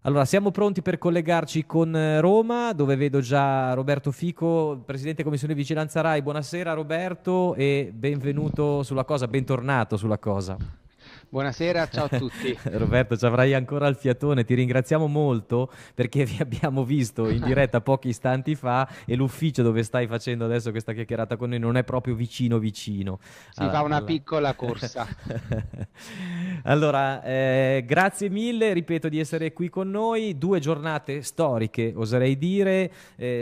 Allora, siamo pronti per collegarci con Roma, dove vedo già Roberto Fico, Presidente Commissione Vigilanza Rai. Buonasera Roberto e benvenuto sulla cosa, bentornato sulla cosa. Buonasera, ciao a tutti. Roberto, ci avrai ancora il fiatone, ti ringraziamo molto perché vi abbiamo visto in diretta pochi istanti fa e l'ufficio dove stai facendo adesso questa chiacchierata con noi non è proprio vicino vicino. Si fa una alla- piccola corsa. Allora, grazie mille, ripeto, di essere qui con noi. Due giornate storiche, oserei dire,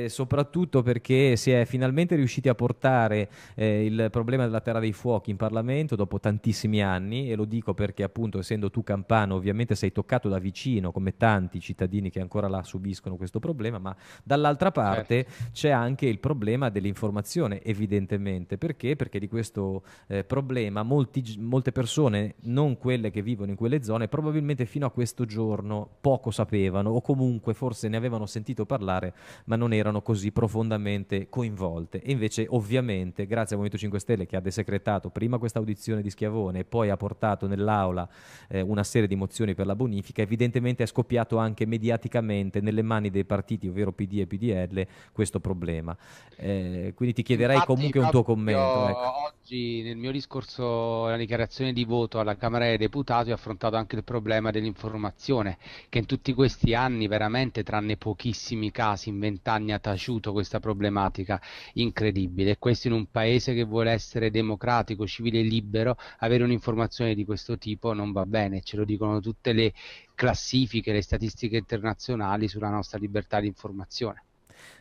soprattutto perché si è finalmente riusciti a portare il problema della Terra dei Fuochi in Parlamento dopo tantissimi anni, e lo dico perché appunto essendo tu campano ovviamente sei toccato da vicino come tanti cittadini che ancora là subiscono questo problema, ma dall'altra parte Certo. c'è anche il problema dell'informazione, evidentemente. Perché? Perché di questo problema molte persone, non quelle che vivono in quelle zone, probabilmente fino a questo giorno poco sapevano o comunque forse ne avevano sentito parlare ma non erano così profondamente coinvolte. E invece, ovviamente, grazie al Movimento 5 Stelle che ha desecretato prima questa audizione di Schiavone e poi ha portato nell'aula una serie di mozioni per la bonifica, evidentemente è scoppiato anche mediaticamente nelle mani dei partiti, ovvero PD e PDL, questo problema. Quindi ti chiederei Infatti, comunque un tuo proprio commento, ecco. oggi nel mio discorso, la dichiarazione di voto alla Camera dei Deputati, ho affrontato anche il problema dell'informazione, che in tutti questi anni, veramente, tranne pochissimi casi, in 20 anni ha taciuto questa problematica incredibile. E questo in un paese che vuole essere democratico, civile e libero, avere un'informazione di questo tipo non va bene, ce lo dicono tutte le classifiche, le statistiche internazionali sulla nostra libertà di informazione.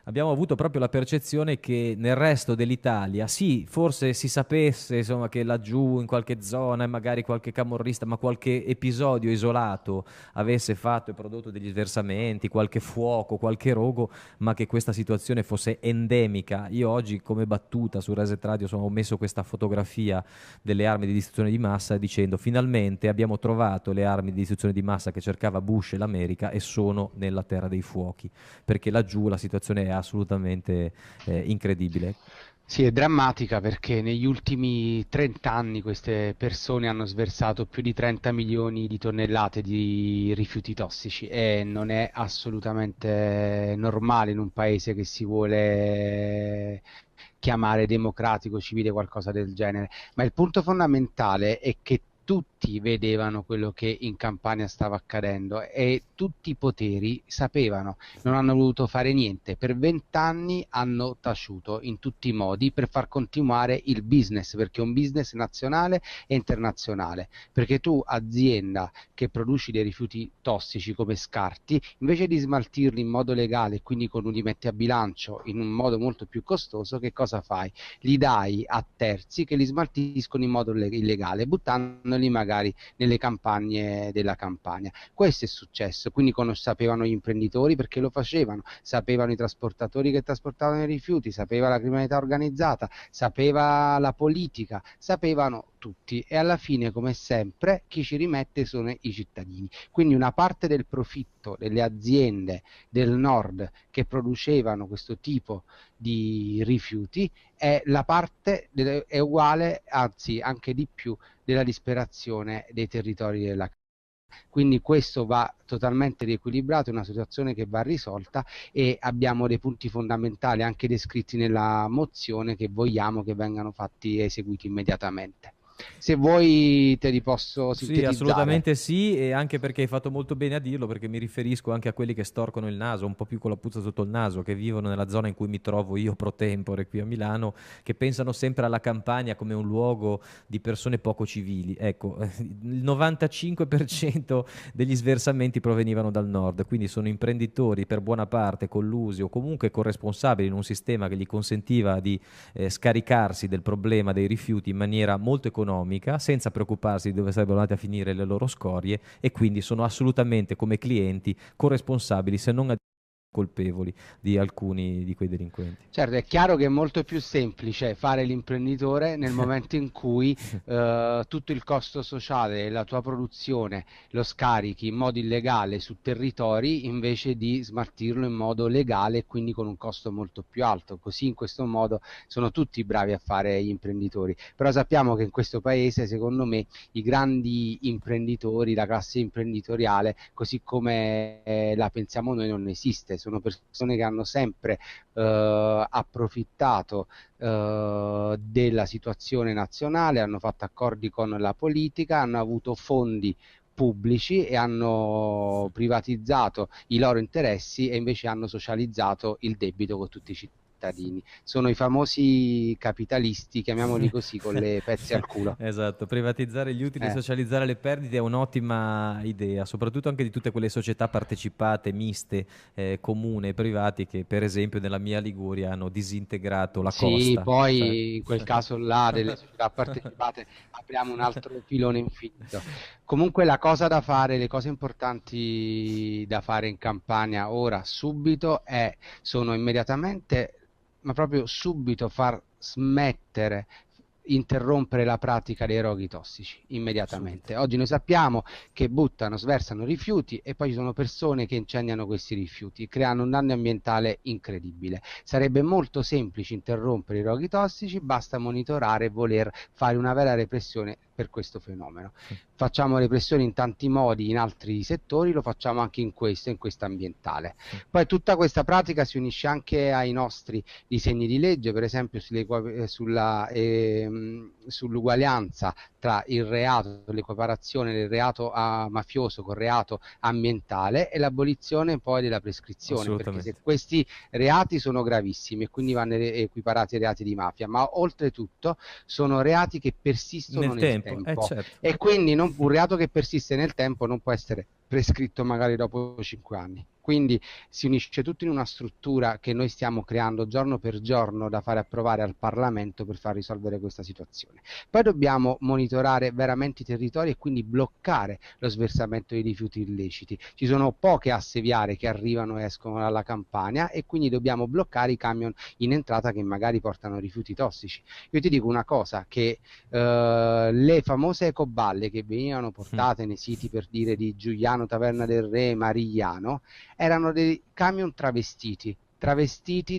Abbiamo avuto proprio la percezione che nel resto dell'Italia, sì, forse si sapesse insomma, che laggiù in qualche zona, magari qualche camorrista, ma qualche episodio isolato avesse fatto e prodotto degli sversamenti, qualche fuoco, qualche rogo, ma che questa situazione fosse endemica. Io oggi, come battuta su Reset Radio, insomma, ho messo questa fotografia delle armi di distruzione di massa dicendo finalmente abbiamo trovato le armi di distruzione di massa che cercava Bush e l'America e sono nella terra dei fuochi, perché laggiù la situazione è assolutamente incredibile. Sì, è drammatica perché negli ultimi 30 anni queste persone hanno sversato più di 30 milioni di tonnellate di rifiuti tossici e non è assolutamente normale in un paese che si vuole chiamare democratico, civile, qualcosa del genere. Ma il punto fondamentale è che tutti vedevano quello che in Campania stava accadendo e tutti i poteri sapevano, non hanno voluto fare niente. Per 20 anni hanno taciuto in tutti i modi per far continuare il business, perché è un business nazionale e internazionale. Perché tu, azienda che produci dei rifiuti tossici come scarti, invece di smaltirli in modo legale, quindi con un li metti a bilancio in un modo molto più costoso, che cosa fai? Li dai a terzi che li smaltiscono in modo illegale, buttandoli magari nelle campagne della Campania. Questo è successo, quindi sapevano gli imprenditori perché lo facevano, sapevano i trasportatori che trasportavano i rifiuti, sapeva la criminalità organizzata, sapeva la politica, sapevano tutti e alla fine, come sempre, chi ci rimette sono i cittadini. Quindi una parte del profitto delle aziende del nord che producevano questo tipo di rifiuti è la parte è uguale, anzi anche di più, della disperazione dei territori della. Quindi questo va totalmente riequilibrato, è una situazione che va risolta e abbiamo dei punti fondamentali anche descritti nella mozione che vogliamo che vengano fatti e eseguiti immediatamente. Se vuoi te li posso Sì, sintetizzare. assolutamente sì, e anche perché hai fatto molto bene a dirlo, perché mi riferisco anche a quelli che storcono il naso, un po' più con la puzza sotto il naso, che vivono nella zona in cui mi trovo io pro tempore qui a Milano, che pensano sempre alla Campania come un luogo di persone poco civili. Ecco, il 95% degli sversamenti provenivano dal nord, quindi sono imprenditori per buona parte collusi o comunque corresponsabili in un sistema che gli consentiva di scaricarsi del problema dei rifiuti in maniera molto economica, senza preoccuparsi di dove sarebbero andate a finire le loro scorie, e quindi sono assolutamente come clienti corresponsabili, se non colpevoli di alcuni di quei delinquenti. Certo, è chiaro che è molto più semplice fare l'imprenditore nel momento in cui tutto il costo sociale della tua produzione lo scarichi in modo illegale su territori invece di smaltirlo in modo legale e quindi con un costo molto più alto. Così in questo modo sono tutti bravi a fare gli imprenditori. Però sappiamo che in questo paese, secondo me, i grandi imprenditori, la classe imprenditoriale, così come la pensiamo noi, non esiste. Sono persone che hanno sempre approfittato della situazione nazionale, hanno fatto accordi con la politica, hanno avuto fondi pubblici e hanno privatizzato i loro interessi e invece hanno socializzato il debito con tutti i cittadini. Sono i famosi capitalisti, chiamiamoli così, con le pezze al culo. Esatto, privatizzare gli utili e Eh. socializzare le perdite è un'ottima idea, soprattutto anche di tutte quelle società partecipate, miste, comune e privati che per esempio nella mia Liguria hanno disintegrato la Sì, costa. Cioè... poi in quel caso là delle società partecipate apriamo un altro filone infinito. Comunque la cosa da fare, le cose importanti da fare in Campania ora, subito, sono immediatamente, ma proprio subito far smettere, interrompere la pratica dei roghi tossici, Subito. immediatamente. Oggi noi sappiamo che buttano, sversano rifiuti e poi ci sono persone che incendiano questi rifiuti, creano un danno ambientale incredibile. Sarebbe molto semplice interrompere i roghi tossici, basta monitorare e voler fare una vera repressione per questo fenomeno. Sì. Facciamo repressione in tanti modi in altri settori, lo facciamo anche in questo ambientale. Sì. Poi tutta questa pratica si unisce anche ai nostri disegni di legge, per esempio sull'uguaglianza tra il reato, l'equiparazione del reato mafioso col reato ambientale e l'abolizione poi della prescrizione, perché se Assolutamente. questi reati sono gravissimi e quindi vanno equiparati ai reati di mafia, ma oltretutto sono reati che persistono Nel nel tempo, tempo certo. e quindi un reato che persiste nel tempo non può essere prescritto magari dopo 5 anni. Quindi si unisce tutto in una struttura che noi stiamo creando giorno per giorno da fare approvare al Parlamento per far risolvere questa situazione. Poi dobbiamo monitorare veramente i territori e quindi bloccare lo sversamento di rifiuti illeciti. Ci sono poche asse viarie che arrivano e escono dalla Campania e quindi dobbiamo bloccare i camion in entrata che magari portano rifiuti tossici. Io ti dico una cosa, che le famose ecoballe che venivano portate nei siti, per dire, di Giuliano Taverna del Re, Marigliano, erano dei camion travestiti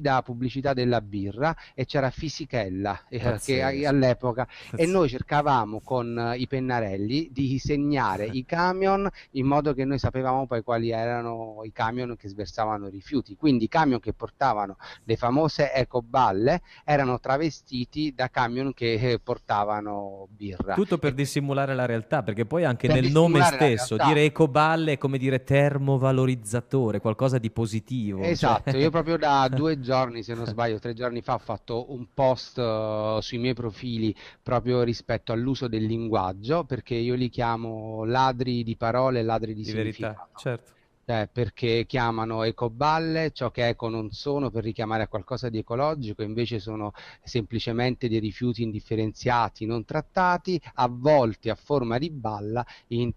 da pubblicità della birra e c'era Fisichella che Pazzesco. all'epoca e Pazzesco. noi cercavamo con i pennarelli di disegnare i camion in modo che noi sapevamo poi quali erano i camion che sversavano rifiuti, quindi i camion che portavano le famose ecoballe erano travestiti da camion che portavano birra Tutto per e dissimulare la realtà, perché poi anche per nel nome dissimulare la stesso realtà. dire ecoballe è come dire termovalorizzatore, qualcosa di positivo, cioè... Esatto, io proprio da 2 giorni, se non sbaglio, 3 giorni fa ho fatto un post sui miei profili proprio rispetto all'uso del linguaggio, perché io li chiamo ladri di parole e ladri di Di verità, significato. certo. Perché chiamano ecoballe ciò che eco non sono per richiamare a qualcosa di ecologico, invece sono semplicemente dei rifiuti indifferenziati, non trattati, avvolti a forma di balla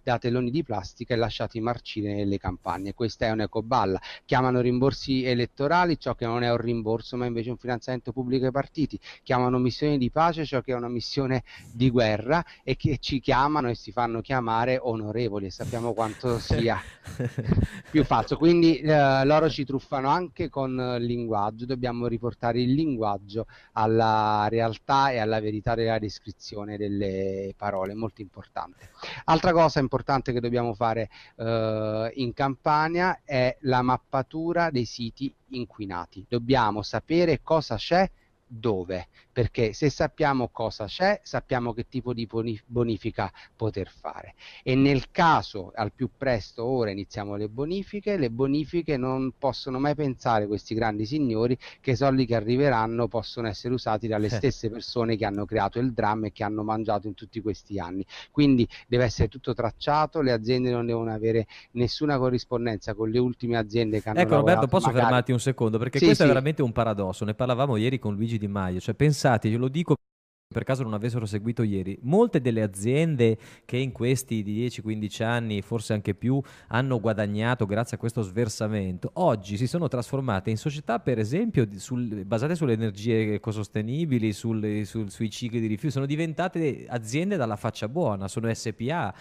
da teloni di plastica e lasciati marcire nelle campagne. Questa è un'ecoballa. Chiamano rimborsi elettorali ciò che non è un rimborso, ma invece un finanziamento pubblico ai partiti. Chiamano missioni di pace ciò che è una missione di guerra e che ci chiamano e si fanno chiamare onorevoli e sappiamo quanto sia più falso. Quindi loro ci truffano anche con il linguaggio, dobbiamo riportare il linguaggio alla realtà e alla verità della descrizione delle parole, molto importante. Altra cosa importante che dobbiamo fare in Campania è la mappatura dei siti inquinati. Dobbiamo sapere cosa c'è dove, perché se sappiamo cosa c'è, sappiamo che tipo di bonifica poter fare. E nel caso al più presto ora iniziamo le bonifiche non possono mai pensare questi grandi signori che i soldi che arriveranno possono essere usati dalle stesse persone che hanno creato il dramma e che hanno mangiato in tutti questi anni. Quindi deve essere tutto tracciato, le aziende non devono avere nessuna corrispondenza con le ultime aziende che hanno Ecco Roberto, lavorato posso magari. fermarti un secondo? Perché Sì, questo è sì. veramente un paradosso. Ne parlavamo ieri con Luigi Di Maio. Cioè, pensate, io lo dico per caso non avessero seguito ieri, molte delle aziende che in questi 10-15 anni, forse anche più, hanno guadagnato grazie a questo sversamento, oggi si sono trasformate in società, per esempio, basate sulle energie ecosostenibili, sui cicli di rifiuto, sono diventate aziende dalla faccia buona, sono SPA,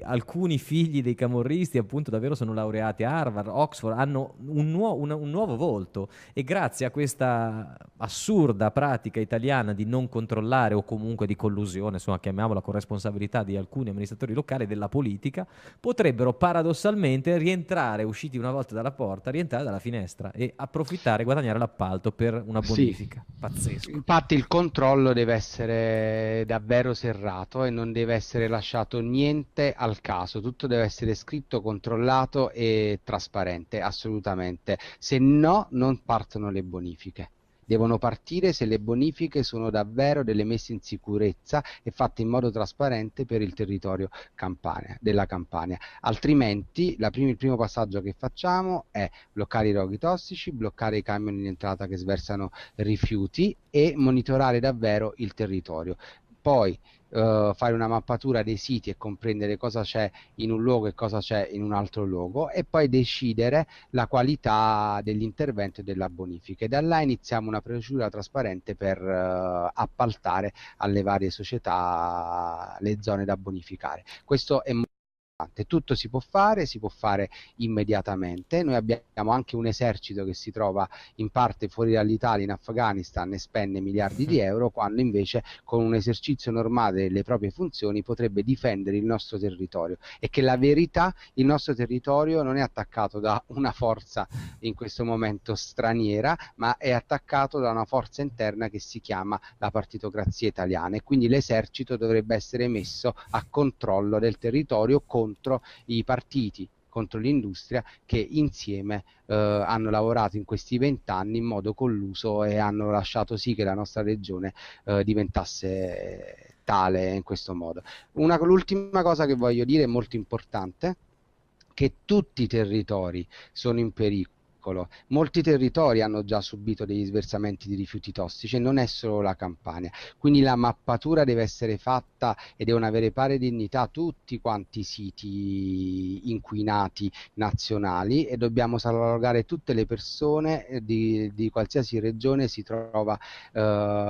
alcuni figli dei camorristi appunto davvero sono laureati a Harvard, Oxford, hanno un nuovo volto e grazie a questa assurda pratica italiana di non controllare o comunque di collusione, insomma chiamiamola con responsabilità di alcuni amministratori locali della politica, potrebbero paradossalmente rientrare, usciti una volta dalla porta, rientrare dalla finestra e approfittare e guadagnare l'appalto per una Sì, bonifica. Pazzesco. infatti il controllo deve essere davvero serrato e non deve essere lasciato niente al caso, tutto deve essere scritto, controllato e trasparente, assolutamente. Se no, non partono le bonifiche. Devono partire se le bonifiche sono davvero delle messe in sicurezza e fatte in modo trasparente per il territorio della Campania. Altrimenti, il primo passaggio che facciamo è bloccare i roghi tossici, bloccare i camion in entrata che sversano rifiuti e monitorare davvero il territorio. Poi fare una mappatura dei siti e comprendere cosa c'è in un luogo e cosa c'è in un altro luogo e poi decidere la qualità dell'intervento e della bonifica. E da là iniziamo una procedura trasparente per appaltare alle varie società le zone da bonificare. Questo è tutto si può fare immediatamente. Noi abbiamo anche un esercito che si trova in parte fuori dall'Italia, in Afghanistan, e spende miliardi di euro, quando invece con un esercizio normale delle proprie funzioni potrebbe difendere il nostro territorio. E che la verità, il nostro territorio non è attaccato da una forza in questo momento straniera, ma è attaccato da una forza interna che si chiama la partitocrazia italiana, e quindi l'esercito dovrebbe essere messo a controllo del territorio contro i partiti, contro l'industria che insieme hanno lavorato in questi 20 anni in modo colluso e hanno lasciato sì che la nostra regione diventasse tale in questo modo. L'ultima cosa che voglio dire è molto importante, che tutti i territori sono in pericolo. Molti territori hanno già subito degli sversamenti di rifiuti tossici e non è solo la Campania, quindi la mappatura deve essere fatta e devono avere pari dignità tutti quanti i siti inquinati nazionali, e dobbiamo salvaguardare tutte le persone di qualsiasi regione si trova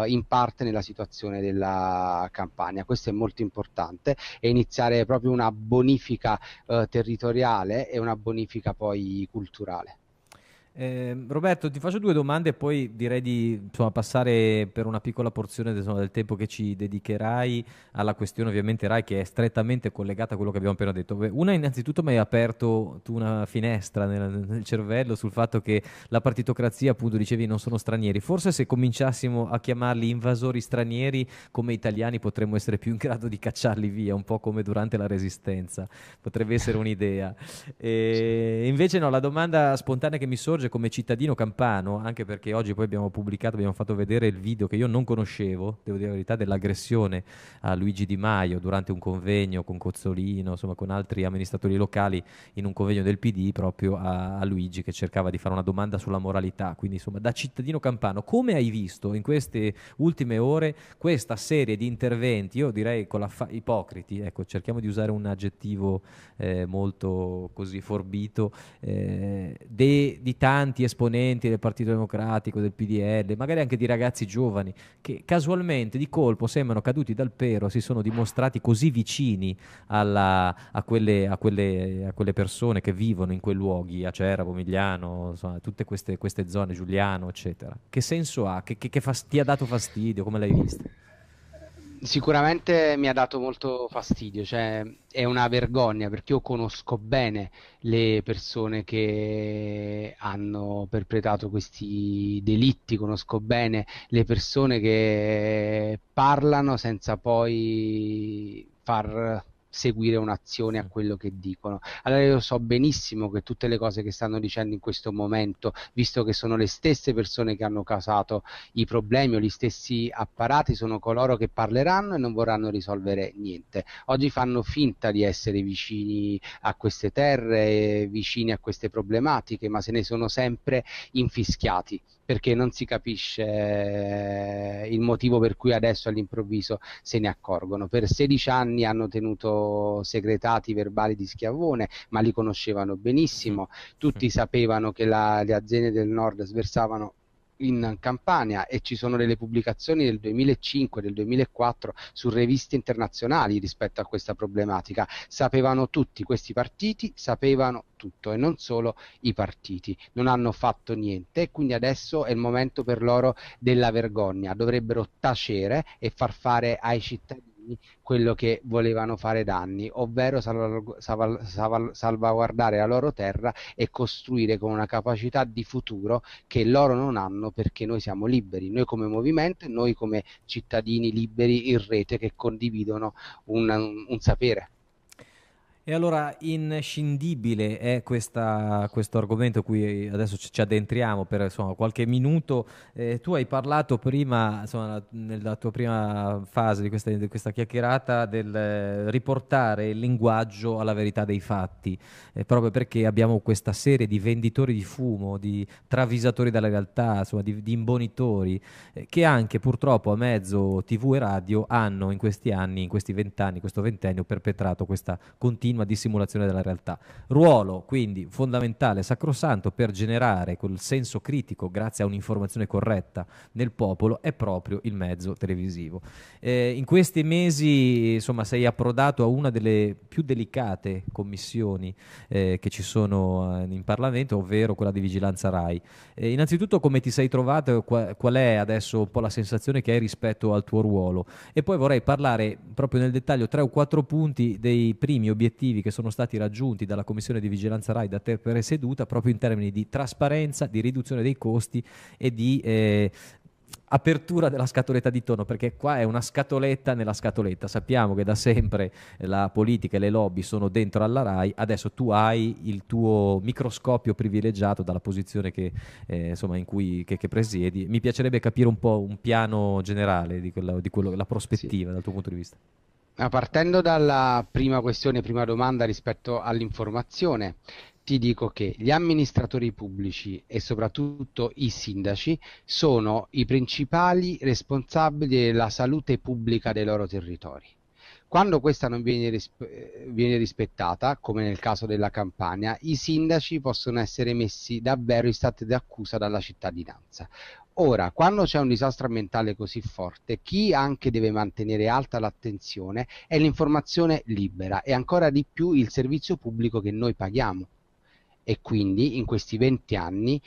in parte nella situazione della Campania. Questo è molto importante, e iniziare proprio una bonifica territoriale e una bonifica poi culturale. Roberto, ti faccio due domande e poi direi di insomma, passare per una piccola porzione insomma, del tempo che ci dedicherai alla questione ovviamente RAI, che è strettamente collegata a quello che abbiamo appena detto. Beh, una, innanzitutto mi hai aperto tu una finestra nel cervello sul fatto che la partitocrazia, appunto dicevi, non sono stranieri. Forse se cominciassimo a chiamarli invasori stranieri come italiani potremmo essere più in grado di cacciarli via, un po' come durante la Resistenza. Potrebbe essere un'idea. Sì. E invece no, la domanda spontanea che mi sorge come cittadino campano, anche perché oggi poi abbiamo pubblicato, abbiamo fatto vedere il video che io non conoscevo, devo dire la verità, dell'aggressione a Luigi Di Maio durante un convegno con Cozzolino, insomma con altri amministratori locali in un convegno del PD proprio a Luigi che cercava di fare una domanda sulla moralità. Quindi insomma da cittadino campano, come hai visto in queste ultime ore questa serie di interventi, io direi con ipocriti, ecco, cerchiamo di usare un aggettivo molto così forbito, di tanti esponenti del Partito Democratico, del PDL, magari anche di ragazzi giovani, che casualmente di colpo sembrano caduti dal pero, si sono dimostrati così vicini a quelle persone che vivono in quei luoghi, Acerra, Pomigliano, insomma, tutte queste zone, Giuliano, eccetera. Che senso ha? Ti ha dato fastidio? Come l'hai vista? Sicuramente mi ha dato molto fastidio, cioè è una vergogna, perché io conosco bene le persone che hanno perpetrato questi delitti, conosco bene le persone che parlano senza poi far seguire un'azione a quello che dicono. Allora io so benissimo che tutte le cose che stanno dicendo in questo momento, visto che sono le stesse persone che hanno causato i problemi o gli stessi apparati, sono coloro che parleranno e non vorranno risolvere niente. Oggi fanno finta di essere vicini a queste terre, vicini a queste problematiche, ma se ne sono sempre infischiati, perché non si capisce il motivo per cui adesso all'improvviso se ne accorgono. Per 16 anni hanno tenuto segretati i verbali di Schiavone, ma li conoscevano benissimo, tutti sapevano che le aziende del nord sversavano in Campania, e ci sono delle pubblicazioni del 2005, del 2004 su riviste internazionali rispetto a questa problematica. Sapevano tutti, questi partiti sapevano tutto, e non solo i partiti, non hanno fatto niente, e quindi adesso è il momento per loro della vergogna. Dovrebbero tacere e far fare ai cittadini quello che volevano fare da anni, ovvero salvaguardare la loro terra e costruire con una capacità di futuro che loro non hanno, perché noi siamo liberi, noi come movimento e noi come cittadini liberi in rete che condividono un sapere. E allora inscindibile è questo argomento a cui adesso ci addentriamo per insomma, qualche minuto. Tu hai parlato prima, insomma, nella tua prima fase di questa chiacchierata, del riportare il linguaggio alla verità dei fatti, proprio perché abbiamo questa serie di venditori di fumo, di travisatori dalla realtà, insomma, di imbonitori, che anche purtroppo a mezzo TV e radio hanno in questi anni, in questi 20 anni, questo ventennio, perpetrato questa continua dissimulazione della realtà. Ruolo quindi fondamentale, sacrosanto per generare quel senso critico grazie a un'informazione corretta nel popolo è proprio il mezzo televisivo. In questi mesi insomma sei approdato a una delle più delicate commissioni che ci sono in Parlamento, ovvero quella di vigilanza RAI. Innanzitutto come ti sei trovato, qual è adesso un po' la sensazione che hai rispetto al tuo ruolo? E poi vorrei parlare proprio nel dettaglio 3 o 4 punti dei primi obiettivi che sono stati raggiunti dalla Commissione di Vigilanza RAI da te presieduta, proprio in termini di trasparenza, di riduzione dei costi e di apertura della scatoletta di tonno, perché qua è una scatoletta nella scatoletta. Sappiamo che da sempre la politica e le lobby sono dentro alla RAI, adesso tu hai il tuo microscopio privilegiato dalla posizione insomma, che presiedi. Mi piacerebbe capire un po' un piano generale di la Sì. prospettiva dal tuo punto di vista. Partendo dalla prima questione, prima domanda rispetto all'informazione, ti dico che gli amministratori pubblici e soprattutto i sindaci sono i principali responsabili della salute pubblica dei loro territori. Quando questa non viene rispettata, come nel caso della Campania, i sindaci possono essere messi davvero in stato di accusa dalla cittadinanza. Ora, quando c'è un disastro ambientale così forte, chi anche deve mantenere alta l'attenzione è l'informazione libera, e ancora di più il servizio pubblico che noi paghiamo. E quindi in questi 20 anni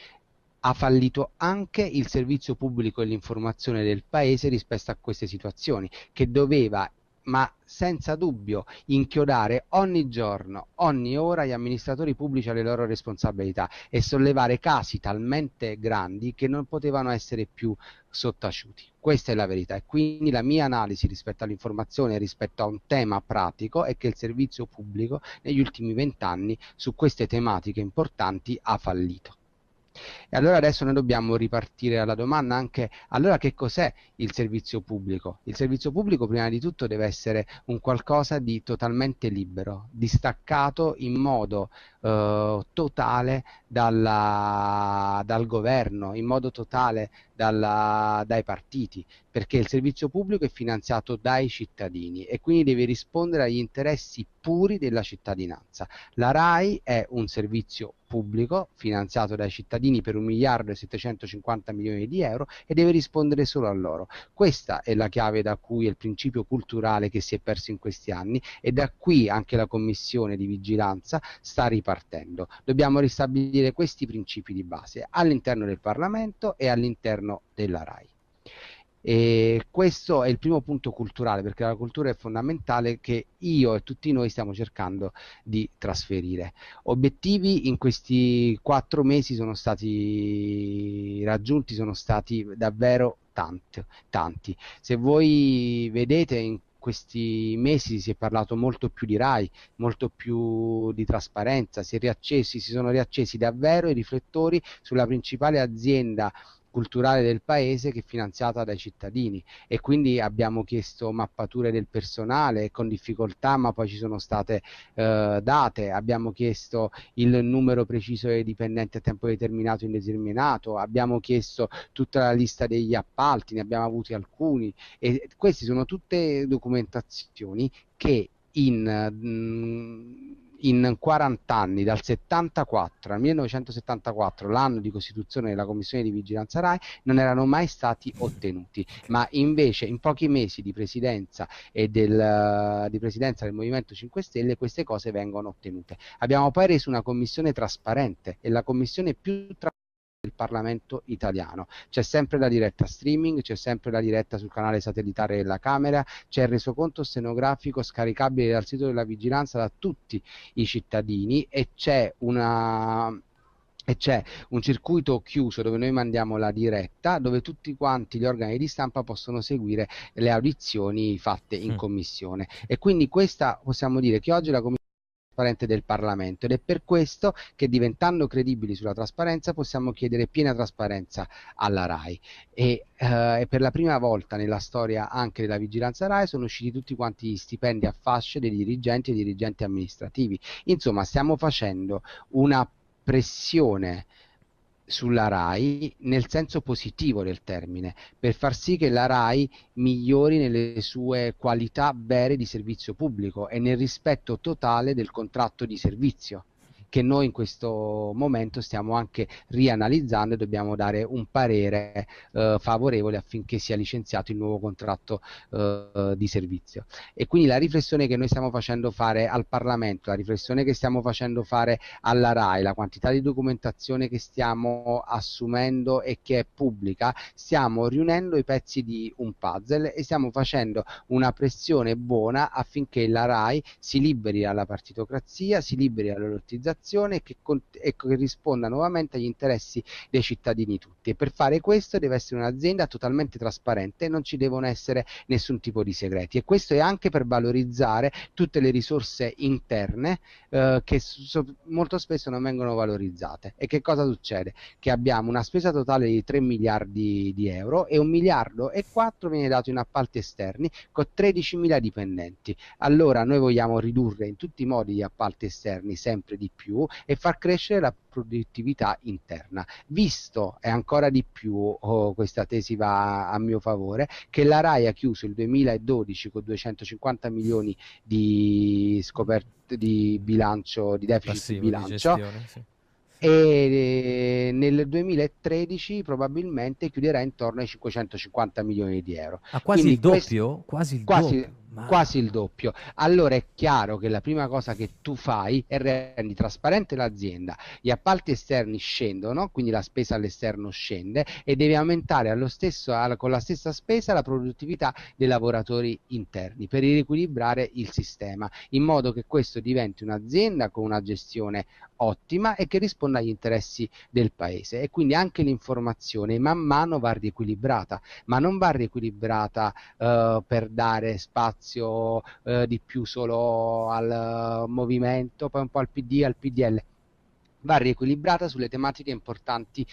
ha fallito anche il servizio pubblico e l'informazione del paese rispetto a queste situazioni, che doveva, ma senza dubbio, inchiodare ogni giorno, ogni ora gli amministratori pubblici alle loro responsabilità e sollevare casi talmente grandi che non potevano essere più sottaciuti. Questa è la verità, e quindi la mia analisi rispetto all'informazione, rispetto a un tema pratico, è che il servizio pubblico negli ultimi 20 anni su queste tematiche importanti ha fallito. E allora adesso noi dobbiamo ripartire dalla domanda anche, allora che cos'è il servizio pubblico? Il servizio pubblico prima di tutto deve essere un qualcosa di totalmente libero, distaccato in modo totale dal governo, in modo totale dai partiti, perché il servizio pubblico è finanziato dai cittadini e quindi deve rispondere agli interessi puri della cittadinanza. La RAI è un servizio pubblico finanziato dai cittadini per 1 miliardo e 750 milioni di euro e deve rispondere solo a loro. Questa è la chiave da cui è il principio culturale che si è perso in questi anni, e da qui anche la commissione di vigilanza sta ripartendo. Dobbiamo ristabilire questi principi di base all'interno del Parlamento e all'interno della RAI. E questo è il primo punto culturale, perché la cultura è fondamentale, che io e tutti noi stiamo cercando di trasferire. Obiettivi in questi 4 mesi sono stati raggiunti, sono stati davvero tanti. Se voi vedete, in questi mesi si è parlato molto più di RAI, molto più di trasparenza, si sono riaccesi davvero i riflettori sulla principale azienda culturale del paese che è finanziata dai cittadini, e quindi abbiamo chiesto mappature del personale con difficoltà, ma poi ci sono state date, abbiamo chiesto il numero preciso dei dipendenti a tempo determinato e indeterminato, abbiamo chiesto tutta la lista degli appalti, ne abbiamo avuti alcuni, e queste sono tutte documentazioni che in 40 anni, dal 74 al 1974, l'anno di costituzione della Commissione di Vigilanza RAI, non erano mai stati ottenuti, ma invece in pochi mesi di presidenza di presidenza del Movimento 5 Stelle queste cose vengono ottenute. Abbiamo poi reso una commissione trasparente, e la commissione più trasparente del Parlamento italiano. C'è sempre la diretta streaming, c'è sempre la diretta sul canale satellitare della Camera, c'è il resoconto stenografico scaricabile dal sito della vigilanza da tutti i cittadini, e c'è un circuito chiuso dove noi mandiamo la diretta, dove tutti quanti gli organi di stampa possono seguire le audizioni fatte in commissione. E quindi questa, possiamo dire che oggi la commissione trasparente del Parlamento, ed è per questo che, diventando credibili sulla trasparenza, possiamo chiedere piena trasparenza alla RAI, e per la prima volta nella storia anche della vigilanza RAI sono usciti tutti quanti gli stipendi a fasce dei dirigenti e dirigenti amministrativi. Insomma, stiamo facendo una pressione sulla RAI nel senso positivo del termine, per far sì che la RAI migliori nelle sue qualità vere di servizio pubblico e nel rispetto totale del contratto di servizio, che noi in questo momento stiamo anche rianalizzando, e dobbiamo dare un parere favorevole affinché sia licenziato il nuovo contratto di servizio. E quindi la riflessione che noi stiamo facendo fare al Parlamento, la riflessione che stiamo facendo fare alla RAI, la quantità di documentazione che stiamo assumendo e che è pubblica, stiamo riunendo i pezzi di un puzzle e stiamo facendo una pressione buona affinché la RAI si liberi dalla partitocrazia, si liberi dalla lottizzazione, e che risponda nuovamente agli interessi dei cittadini tutti. E per fare questo deve essere un'azienda totalmente trasparente, non ci devono essere nessun tipo di segreti, e questo è anche per valorizzare tutte le risorse interne che molto spesso non vengono valorizzate. E che cosa succede? Che abbiamo una spesa totale di 3 miliardi di euro, e 1 miliardo e 4 viene dato in appalti esterni con 13.000 dipendenti. Allora noi vogliamo ridurre in tutti i modi gli appalti esterni sempre di più e far crescere la produttività interna, visto, e ancora di più questa tesi va a mio favore, che la RAI ha chiuso il 2012 con 250 milioni di di bilancio, di deficit Passivo di di bilancio, gestione, sì. e nel 2013 probabilmente chiuderà intorno ai 550 milioni di euro. Ah, quasi il Quindi doppio? Quasi il quasi, doppio. Ma quasi il doppio. Allora è chiaro che la prima cosa che tu fai è rendi trasparente l'azienda, gli appalti esterni scendono, quindi la spesa all'esterno scende, e devi aumentare con la stessa spesa la produttività dei lavoratori interni per riequilibrare il sistema, in modo che questo diventi un'azienda con una gestione ottima e che risponda agli interessi del paese. E quindi anche l'informazione man mano va riequilibrata, ma non va riequilibrata per dare spazio di più solo al movimento, poi un po' al PD, al PDL. Va riequilibrata sulle tematiche importanti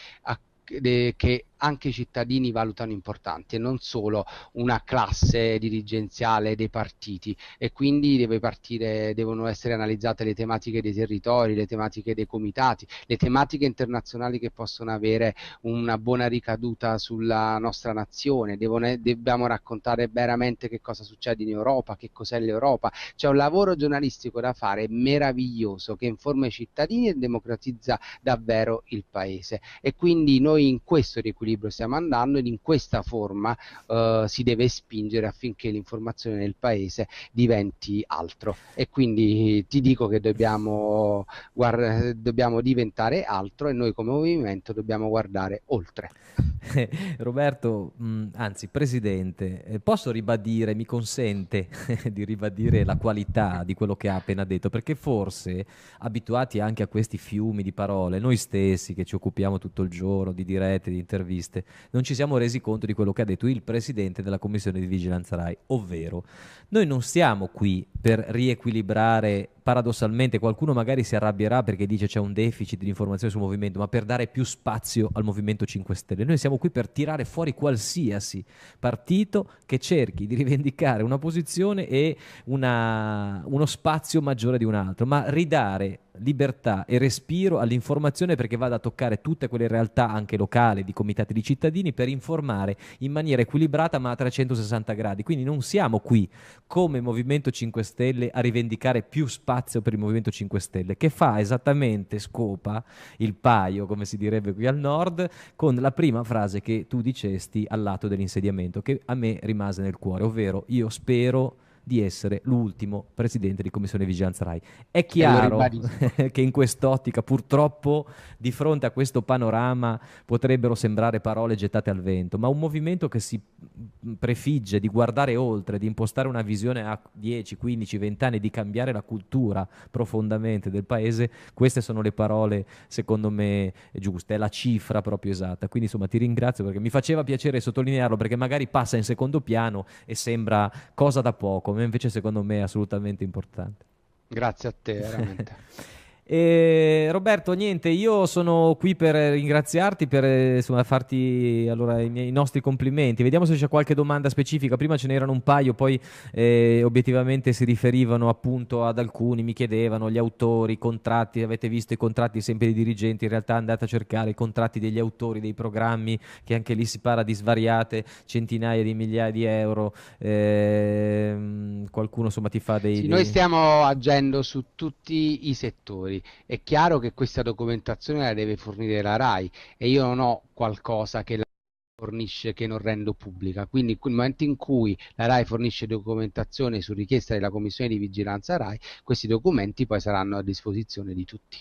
che anche i cittadini valutano importanti, e non solo una classe dirigenziale dei partiti. E quindi devono essere analizzate le tematiche dei territori, le tematiche dei comitati, le tematiche internazionali che possono avere una buona ricaduta sulla nostra nazione. Dobbiamo raccontare veramente che cosa succede in Europa, che cos'è l'Europa. C'è un lavoro giornalistico da fare meraviglioso, che informa i cittadini e democratizza davvero il paese. E quindi noi in questo riequilibrio stiamo andando, ed in questa forma si deve spingere affinché l'informazione nel paese diventi altro. E quindi ti dico che dobbiamo diventare altro, e noi come movimento dobbiamo guardare oltre. Roberto, anzi Presidente, posso ribadire, mi consente di ribadire la qualità di quello che ha appena detto, perché forse, abituati anche a questi fiumi di parole, noi stessi che ci occupiamo tutto il giorno di dirette, di interviste, esiste. Non ci siamo resi conto di quello che ha detto il presidente della commissione di vigilanza RAI, ovvero noi non stiamo qui per riequilibrare, paradossalmente qualcuno magari si arrabbierà perché dice c'è un deficit di informazione sul movimento, ma per dare più spazio al Movimento 5 Stelle. Noi siamo qui per tirare fuori qualsiasi partito che cerchi di rivendicare una posizione e uno spazio maggiore di un altro, ma ridare libertà e respiro all'informazione perché vada a toccare tutte quelle realtà anche locali, di comitati di cittadini, per informare in maniera equilibrata ma a 360 gradi. Quindi non siamo qui come Movimento 5 Stelle a rivendicare più spazio per il Movimento 5 Stelle, che fa esattamente, scopa il paio, come si direbbe qui al nord, con la prima frase che tu dicesti al lato dell'insediamento, che a me rimase nel cuore, ovvero io spero di essere l'ultimo presidente di commissione di vigilanza RAI. È chiaro che in quest'ottica, purtroppo, di fronte a questo panorama potrebbero sembrare parole gettate al vento, ma un movimento che si prefigge di guardare oltre, di impostare una visione a 10, 15, 20 anni, di cambiare la cultura profondamente del paese, queste sono le parole secondo me giuste, è la cifra proprio esatta. Quindi insomma ti ringrazio perché mi faceva piacere sottolinearlo, perché magari passa in secondo piano e sembra cosa da poco, ma invece secondo me è assolutamente importante. Grazie a te, veramente. Roberto, niente, io sono qui per ringraziarti, per insomma, farti allora, i nostri complimenti. Vediamo se c'è qualche domanda specifica. Prima ce n'erano un paio, poi obiettivamente si riferivano appunto ad alcuni, mi chiedevano gli autori, i contratti, avete visto i contratti sempre dei dirigenti, in realtà andate a cercare i contratti degli autori dei programmi, che anche lì si parla di svariate centinaia di migliaia di euro. Qualcuno insomma ti fa Sì, noi stiamo agendo su tutti i settori. È chiaro che questa documentazione la deve fornire la RAI e io non ho qualcosa che la fornisce che non rendo pubblica. Quindi nel momento in cui la RAI fornisce documentazione su richiesta della Commissione di Vigilanza RAI, questi documenti poi saranno a disposizione di tutti.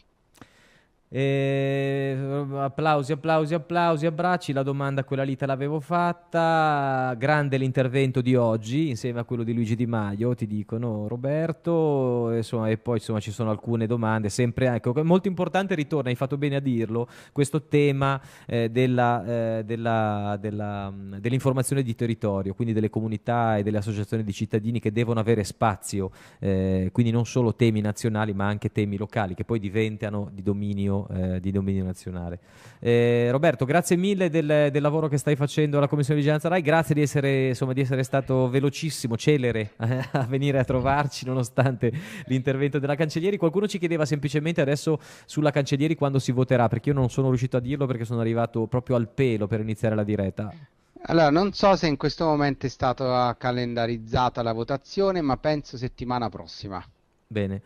Applausi, applausi, applausi, abbracci. La domanda quella lì te l'avevo fatta. Grande l'intervento di oggi insieme a quello di Luigi Di Maio, ti dicono Roberto, insomma, e poi insomma ci sono alcune domande sempre, ecco, molto importante, ritorna, hai fatto bene a dirlo, questo tema dell'informazione di territorio, quindi delle comunità e delle associazioni di cittadini che devono avere spazio, quindi non solo temi nazionali ma anche temi locali che poi diventano di dominio nazionale. Roberto, grazie mille del lavoro che stai facendo alla Commissione di Vigilanza RAI, grazie di essere stato velocissimo, celere a venire a trovarci nonostante l'intervento della Cancellieri. Qualcuno ci chiedeva semplicemente adesso sulla Cancellieri quando si voterà, perché io non sono riuscito a dirlo perché sono arrivato proprio al pelo per iniziare la diretta. Allora, non so se in questo momento è stata calendarizzata la votazione, ma penso settimana prossima. Bene,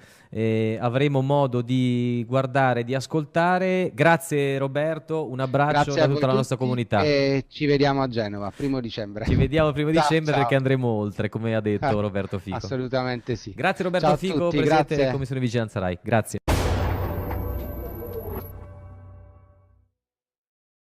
avremo modo di guardare, di ascoltare. Grazie Roberto, un abbraccio Grazie da a tutta voi la nostra tutti comunità. e ci vediamo a Genova, 1° dicembre. Ci vediamo il 1° dicembre Ciao, perché ciao. andremo oltre, come ha detto Roberto Fico. Assolutamente sì. Grazie Roberto Ciao a Fico, tutti, Presidente della grazie. Commissione di Vigilanza RAI. Grazie.